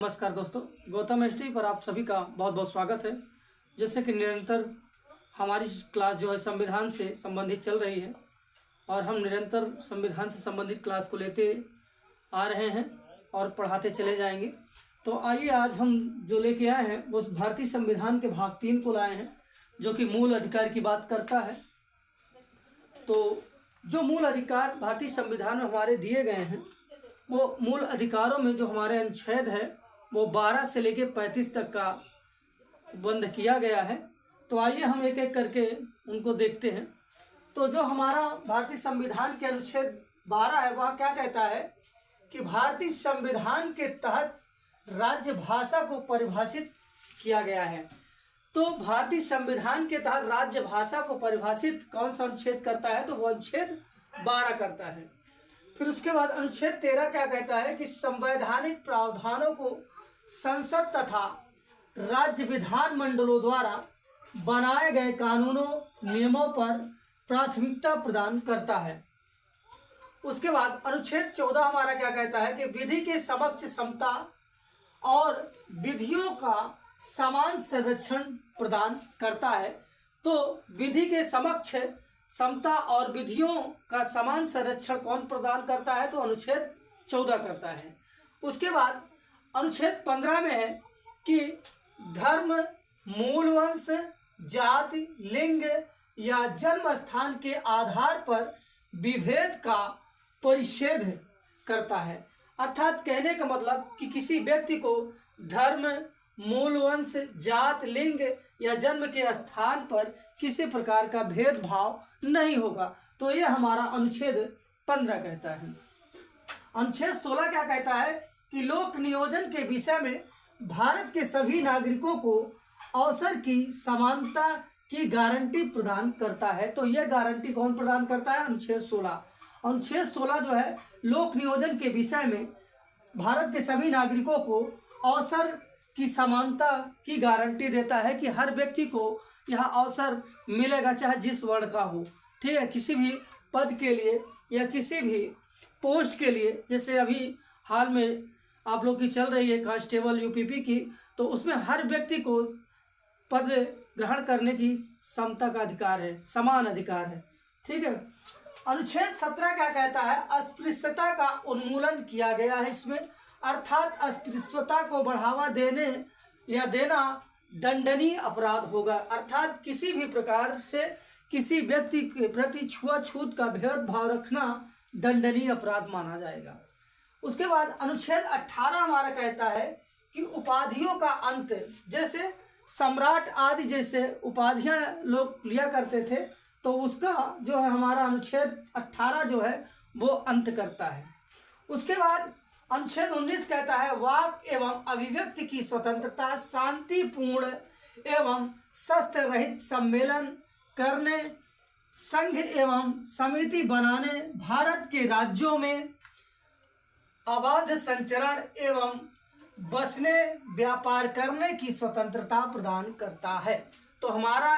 नमस्कार दोस्तों, गौतम एसटी पर आप सभी का बहुत बहुत स्वागत है। जैसे कि निरंतर हमारी क्लास जो है संविधान से संबंधित चल रही है और हम निरंतर संविधान से संबंधित क्लास को लेते आ रहे हैं और पढ़ाते चले जाएंगे। तो आइए आज हम जो लेके आए हैं वो भारतीय संविधान के भाग 3 को लाए हैं, जो कि मूल अधिकार की बात करता है। तो जो मूल अधिकार भारतीय संविधान में हमारे दिए गए हैं, वो मूल अधिकारों में जो हमारे अनुच्छेद है वो 12 से लेकर 35 तक का बंद किया गया है। तो आइए हम एक एक करके उनको देखते हैं। तो जो हमारा भारतीय संविधान के अनुच्छेद 12 है वह क्या कहता है कि भारतीय संविधान के तहत राज्य भाषा को परिभाषित किया गया है। तो भारतीय संविधान के तहत राज्य भाषा को परिभाषित कौन सा अनुच्छेद करता है, तो वह अनुच्छेद 12 करता है। फिर उसके बाद अनुच्छेद 13 क्या कहता है कि संवैधानिक प्रावधानों को संसद तथा राज्य विधान मंडलों द्वारा बनाए गए कानूनों नियमों पर प्राथमिकता प्रदान करता है। उसके बाद अनुच्छेद 14 हमारा क्या कहता है कि विधि के समक्ष समता और विधियों का समान संरक्षण प्रदान करता है। तो विधि के समक्ष समता और विधियों का समान संरक्षण कौन प्रदान करता है, तो अनुच्छेद 14 करता है। उसके बाद अनुच्छेद 15 में है कि धर्म, मूल वंश, जाति, लिंग या जन्म स्थान के आधार पर विभेद का परिच्छेद करता है। अर्थात कहने का मतलब कि किसी व्यक्ति को धर्म, मूल वंश, जात, लिंग या जन्म के स्थान पर किसी प्रकार का भेदभाव नहीं होगा। तो ये हमारा अनुच्छेद 15 कहता है। अनुच्छेद 16 क्या कहता है कि लोक नियोजन के विषय में भारत के सभी नागरिकों को अवसर की समानता की गारंटी प्रदान करता है। तो यह गारंटी कौन प्रदान करता है, अनुच्छेद 16। अनुच्छेद 16 जो है लोक नियोजन के विषय में भारत के सभी नागरिकों को अवसर की समानता की गारंटी देता है कि हर व्यक्ति को यह अवसर मिलेगा, चाहे जिस वर्ण का हो। ठीक है, किसी भी पद के लिए या किसी भी पोस्ट के लिए, जैसे अभी हाल में आप लोग की चल रही है कांस्टेबल यूपीपी की, तो उसमें हर व्यक्ति को पद ग्रहण करने की समता का अधिकार है, समान अधिकार है। ठीक है। अनुच्छेद 17 क्या कहता है, अस्पृश्यता का उन्मूलन किया गया है इसमें। अर्थात अस्पृश्यता को बढ़ावा देने या देना दंडनीय अपराध होगा। अर्थात किसी भी प्रकार से किसी व्यक्ति के प्रति छुआछूत का भेदभाव रखना दंडनीय अपराध माना जाएगा। उसके बाद अनुच्छेद 18 हमारा कहता है कि उपाधियों का अंत, जैसे सम्राट आदि जैसे उपाधियां लोग लिया करते थे, तो उसका जो है हमारा अनुच्छेद 18 जो है वो अंत करता है। उसके बाद अनुच्छेद 19 कहता है वाक एवं अभिव्यक्ति की स्वतंत्रता, शांतिपूर्ण एवं शस्त्र रहित सम्मेलन करने, संघ एवं समिति बनाने, भारत के राज्यों में अबाध संचरण एवं बसने व्यापार करने की स्वतंत्रता प्रदान करता है। तो हमारा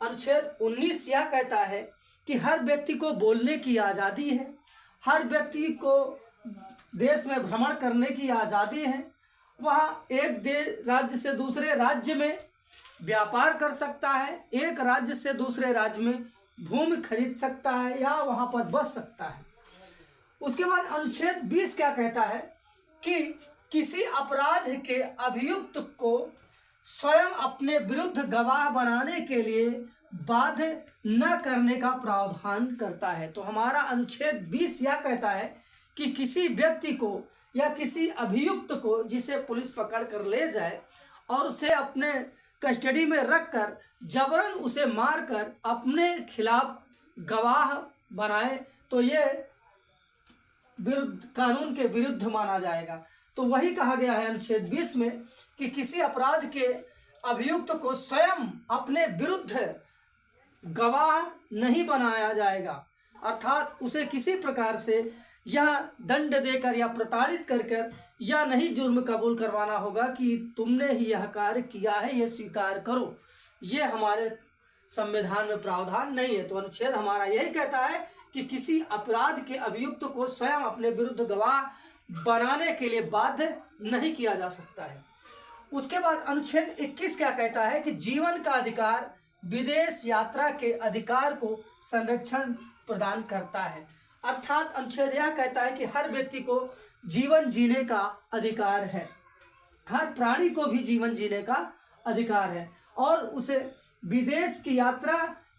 अनुच्छेद 19 यह कहता है कि हर व्यक्ति को बोलने की आज़ादी है, हर व्यक्ति को देश में भ्रमण करने की आज़ादी है, वह एक राज्य से दूसरे राज्य में व्यापार कर सकता है, एक राज्य से दूसरे राज्य में भूमि खरीद सकता है या वहाँ पर बस सकता है। उसके बाद अनुच्छेद 20 क्या कहता है कि किसी अपराध के अभियुक्त को स्वयं अपने विरुद्ध गवाह बनाने के लिए बाध्य न करने का प्रावधान करता है। तो हमारा अनुच्छेद 20 यह कहता है कि किसी व्यक्ति को या किसी अभियुक्त को जिसे पुलिस पकड़ कर ले जाए और उसे अपने कस्टडी में रखकर जबरन उसे मारकर अपने खिलाफ गवाह बनाए, तो ये विरुद्ध कानून के विरुद्ध माना जाएगा। तो वही कहा गया है अनुच्छेद 20 में कि किसी अपराध के अभियुक्त को स्वयं अपने विरुद्ध गवाह नहीं बनाया जाएगा। अर्थात उसे किसी प्रकार से यह दंड देकर या प्रताड़ित कर या नहीं जुर्म कबूल करवाना होगा कि तुमने ही यह कार्य किया है, यह स्वीकार करो। ये हमारे संविधान में प्रावधान नहीं है। तो अनुच्छेद हमारा यही कहता है कि किसी अपराध के अभियुक्त को स्वयं अपने विरुद्ध गवाह बनाने के लिए बाध्य नहीं किया जा सकता है। उसके बाद अनुच्छेद 21 क्या कहता है कि जीवन का अधिकार विदेश यात्रा के अधिकार को संरक्षण प्रदान करता है। अर्थात अनुच्छेद यह कहता है कि हर व्यक्ति को जीवन जीने का अधिकार है, हर प्राणी को भी जीवन जीने का अधिकार है और उसे विदेश की यात्रा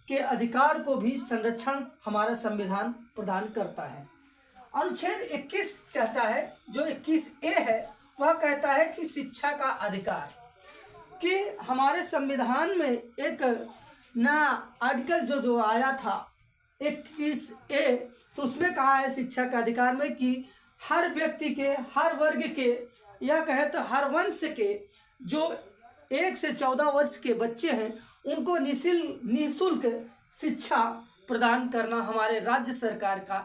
के अधिकार को भी संरक्षण हमारा संविधान प्रदान करता है। अनुच्छेद 21 कहता है, जो 21A है वह कहता है कि शिक्षा का अधिकार, कि हमारे संविधान में एक नया आर्टिकल जो आया था 21A, तो उसमें कहा है शिक्षा का अधिकार में कि हर व्यक्ति के, हर वर्ग के, या कहें तो हर वंश के जो 1 से 14 वर्ष के बच्चे हैं उनको निःशुल्क शिक्षा प्रदान करना हमारे राज्य सरकार का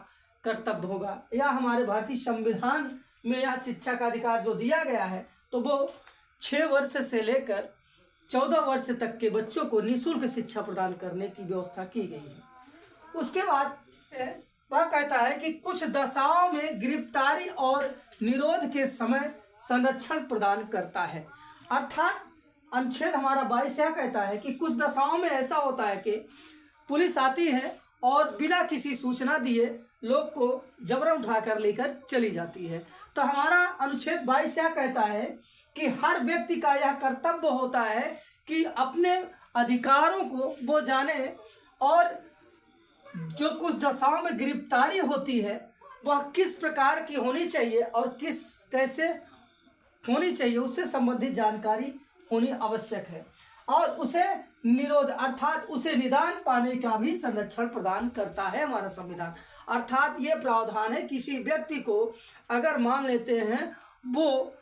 कर्तव्य होगा। या हमारे भारतीय संविधान में यह शिक्षा का अधिकार जो दिया गया है तो वो 6 वर्ष से लेकर 14 वर्ष तक के बच्चों को निःशुल्क शिक्षा प्रदान करने की व्यवस्था की गई है। उसके बाद वह कहता है कि कुछ दशाओं में गिरफ्तारी और निरोध के समय संरक्षण प्रदान करता है। अर्थात अनुच्छेद हमारा 22 यह कहता है कि कुछ दशाओं में ऐसा होता है कि पुलिस आती है और बिना किसी सूचना दिए लोग को जबरन उठाकर लेकर चली जाती है। तो हमारा अनुच्छेद 22 यह कहता है कि हर व्यक्ति का यह कर्तव्य होता है कि अपने अधिकारों को वो जाने और जो कुछ दशाओं में गिरफ्तारी होती है वह किस प्रकार की होनी चाहिए और कैसे होनी चाहिए उससे संबंधित जानकारी होनी आवश्यक है। और उसे निरोध अर्थात उसे निदान पाने का भी संरक्षण प्रदान करता है हमारा संविधान। अर्थात ये प्रावधान है, किसी व्यक्ति को अगर मान लेते हैं वो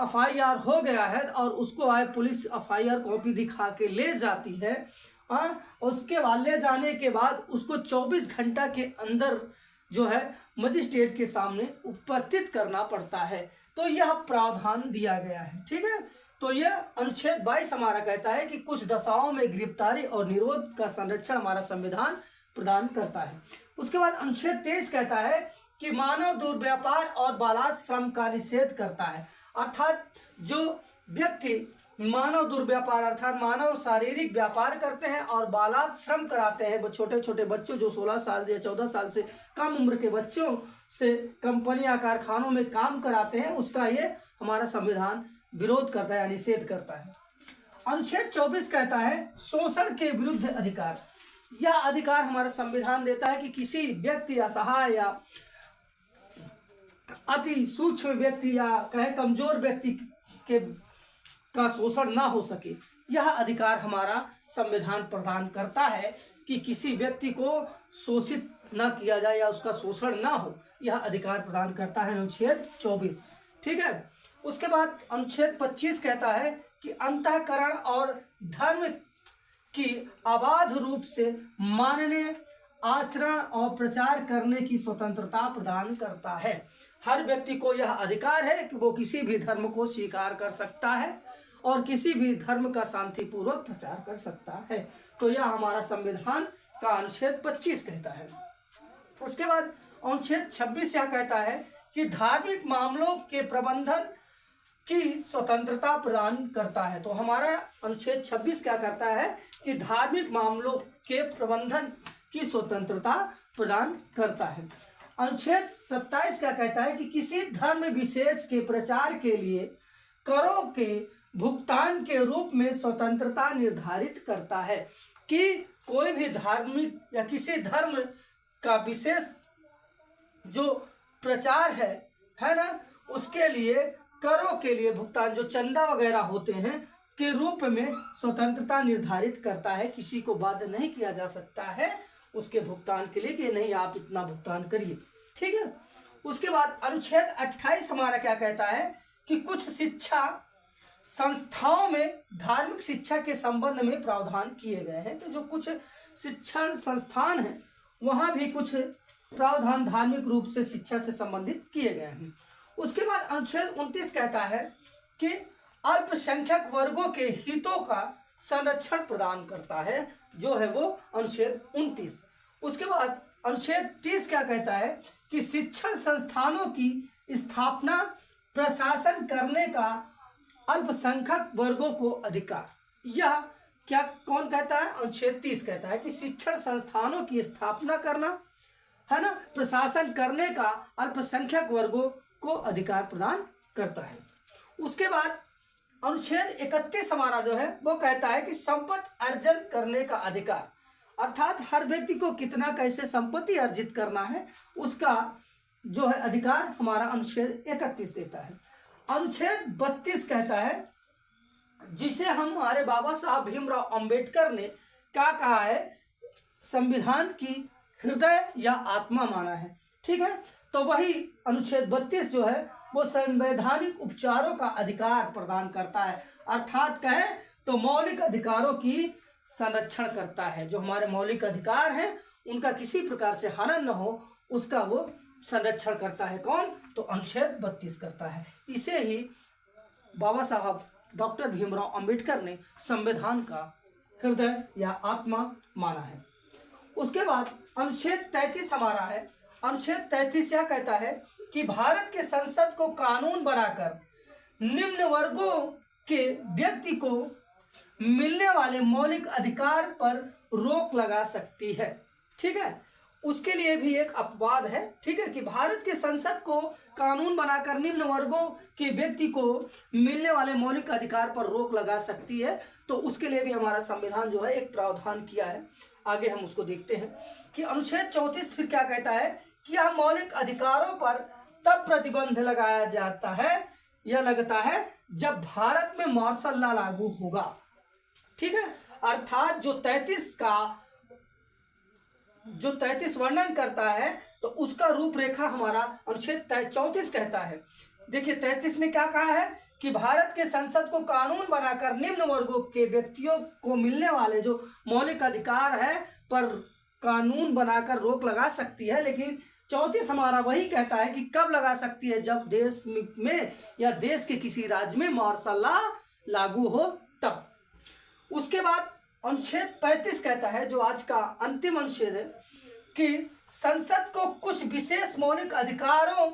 FIR हो गया है और उसको आए पुलिस FIR कॉपी दिखा के ले जाती है, उसके बाद ले जाने के बाद उसको 24 घंटा के अंदर जो है मजिस्ट्रेट के सामने उपस्थित करना पड़ता है। तो यह प्रावधान दिया गया है। ठीक है, तो यह अनुच्छेद 22 हमारा कहता है कि कुछ दशाओं में गिरफ्तारी और निरोध का संरक्षण हमारा संविधान प्रदान करता है। उसके बाद अनुच्छेद 23 कहता है कि मानव दुर्व्यापार और बालात श्रम का निषेध करता है। अर्थात जो व्यक्ति मानव दुर्व्यापार अर्थात मानव शारीरिक व्यापार करते हैं और बालात श्रम कराते हैं, वो छोटे छोटे बच्चों जो 16 साल या 14 साल से कम उम्र के बच्चों से कंपनियां कारखानों में काम कराते हैं, उसका ये हमारा संविधान विरोध करता है या निषेध करता है। अनुच्छेद 24 कहता है शोषण के विरुद्ध अधिकार। यह अधिकार हमारा संविधान देता है कि किसी व्यक्ति असहाय या अति सूक्ष्म व्यक्ति या कहे कमजोर व्यक्ति का शोषण ना हो सके। यह अधिकार हमारा संविधान प्रदान करता है कि किसी व्यक्ति को शोषित ना किया जाए या उसका शोषण ना हो, यह अधिकार प्रदान करता है अनुच्छेद 24। ठीक है, उसके बाद अनुच्छेद 25 कहता है कि अंतःकरण और धर्म की अबाध रूप से मानने, आचरण और प्रचार करने की स्वतंत्रता प्रदान करता है। हर व्यक्ति को यह अधिकार है कि वो किसी भी धर्म को स्वीकार कर सकता है और किसी भी धर्म का शांतिपूर्वक प्रचार कर सकता है। तो यह हमारा संविधान का अनुच्छेद 25 कहता है। उसके बाद अनुच्छेद 26 यह कहता है कि धार्मिक मामलों के प्रबंधन की स्वतंत्रता प्रदान करता है। तो हमारा अनुच्छेद 26 क्या करता है कि धार्मिक मामलों के प्रबंधन की स्वतंत्रता प्रदान करता है। अनुच्छेद 27 क्या कहता है कि किसी धर्म विशेष के प्रचार के लिए करों के भुगतान के रूप में स्वतंत्रता निर्धारित करता है कि कोई भी धार्मिक या किसी धर्म का विशेष जो प्रचार है ना, उसके लिए करों के लिए भुगतान जो चंदा वगैरह होते हैं के रूप में स्वतंत्रता निर्धारित करता है। किसी को बाध्य नहीं किया जा सकता है उसके भुगतान के लिए कि नहीं आप इतना भुगतान करिए। ठीक है, उसके बाद अनुच्छेद 28 हमारा क्या कहता है कि कुछ शिक्षा संस्थाओं में धार्मिक शिक्षा के संबंध में प्रावधान किए गए हैं। तो जो कुछ शिक्षण संस्थान हैं वहाँ भी कुछ प्रावधान धार्मिक रूप से शिक्षा से संबंधित किए गए हैं। उसके बाद अनुच्छेद 29 कहता है कि अल्पसंख्यक वर्गों के हितों का संरक्षण प्रदान करता है, जो है वो अनुच्छेद 29। उसके बाद अनुच्छेद 30 क्या कहता है कि शिक्षण संस्थानों की स्थापना, प्रशासन करने का अल्पसंख्यक वर्गों को अधिकार। यह क्या कौन कहता है? अनुच्छेद 30 कहता है कि शिक्षण संस्थानों की स्थापना करना, है ना, प्रशासन करने का अल्पसंख्यक वर्गों को अधिकार प्रदान करता है। उसके बाद अनुच्छेद 31 हमारा जो है वो कहता है कि संपत्ति अर्जन करने का अधिकार, अर्थात हर व्यक्ति को कितना कैसे संपत्ति अर्जित करना है उसका जो है अधिकार हमारा अनुच्छेद 31 देता है। अनुच्छेद 32 कहता है, जिसे हमारे बाबा साहब भीमराव अंबेडकर ने क्या कहा है? संविधान की हृदय या आत्मा माना है। ठीक है, तो वही अनुच्छेद 32 जो है वो संवैधानिक उपचारों का अधिकार प्रदान करता है, अर्थात कहें तो मौलिक अधिकारों की संरक्षण करता है। जो हमारे मौलिक अधिकार हैं उनका किसी प्रकार से हनन न हो उसका वो संरक्षण करता है। कौन? तो अनुच्छेद 32 करता है। इसे ही बाबा साहब डॉक्टर भीमराव अंबेडकर ने संविधान का हृदय या आत्मा माना है। उसके बाद अनुच्छेद 33 हमारा है। अनुच्छेद 33 यह कहता है कि भारत के संसद को कानून बनाकर निम्न वर्गों के व्यक्ति को मिलने वाले मौलिक अधिकार पर रोक लगा सकती है। ठीक है, उसके लिए भी एक अपवाद है। ठीक है, कि भारत के संसद को कानून बनाकर निम्न वर्गों के व्यक्ति को मिलने वाले मौलिक अधिकार पर रोक लगा सकती है, तो उसके लिए भी हमारा संविधान जो है एक प्रावधान किया है। आगे हम उसको देखते हैं कि अनुच्छेद 34 फिर क्या कहता है कि यह मौलिक अधिकारों पर तब प्रतिबंध लगाया जाता है या लगता है जब भारत में मार्शल लॉ लागू होगा। ठीक है, अर्थात जो 33 वर्णन करता है तो उसका रूपरेखा हमारा अनुच्छेद 34 कहता है। देखिए 33 ने क्या कहा है कि भारत के संसद को कानून बनाकर निम्न वर्गों के व्यक्तियों को मिलने वाले जो मौलिक अधिकार है पर कानून बनाकर रोक लगा सकती है। लेकिन 34 हमारा वही कहता है कि कब लगा सकती है? जब देश में या देश के किसी राज्य में मार्शल लॉ लागू हो तब। उसके बाद अनुच्छेद 35 कहता है, जो आज का अंतिम अनुच्छेद है, कि संसद को कुछ विशेष मौलिक अधिकारों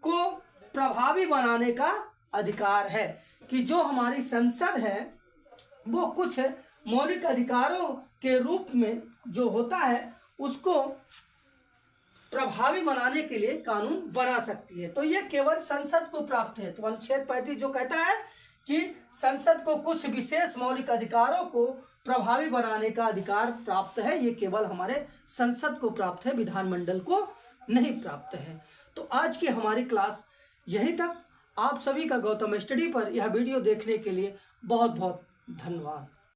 को प्रभावी बनाने का अधिकार है। कि जो हमारी संसद है वो कुछ मौलिक अधिकारों के रूप में जो होता है उसको प्रभावी बनाने के लिए कानून बना सकती है। तो ये केवल संसद को प्राप्त है। तो अनुच्छेद 35 जो कहता है कि संसद को कुछ विशेष मौलिक अधिकारों को प्रभावी बनाने का अधिकार प्राप्त है, ये केवल हमारे संसद को प्राप्त है, विधानमंडल को नहीं प्राप्त है। तो आज की हमारी क्लास यहीं तक। आप सभी का गौतम स्टडी पर यह वीडियो देखने के लिए बहुत बहुत धन्यवाद।